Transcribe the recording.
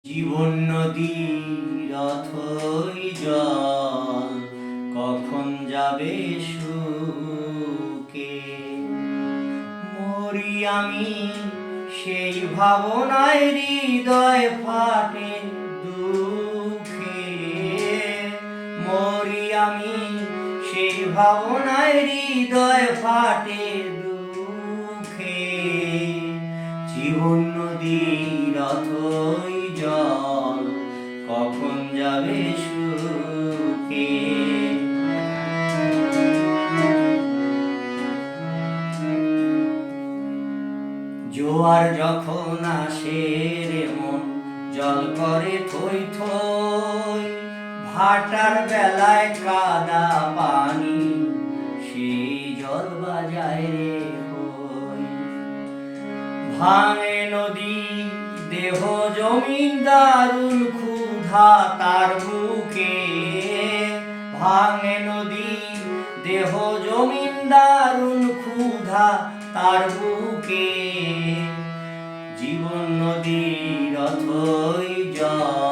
জীবন নদীর অথই জল কখন যাবে শুকে। মরি আমি সেই ভাবনায়, হৃদয় ফাটে দুঃখে। মরি আমি সেই ভাবনায়, হৃদয় ফাটে দুঃখে। জীবন নদীর অথই জল কখন যাবে শুকে। জোয়ার যখন আসে রে মন জল করে থই থই। ভাটার বেলায় কাদা পানি সেই জল বাজায় রে হই। ভাঙে নদী দেহ জমিন দারুণ ক্ষুধা তার বুকে। ভাঙে নদী দেহ জমিন দারুণ ক্ষুধা তার বুকে। জীবন নদীর অথই জল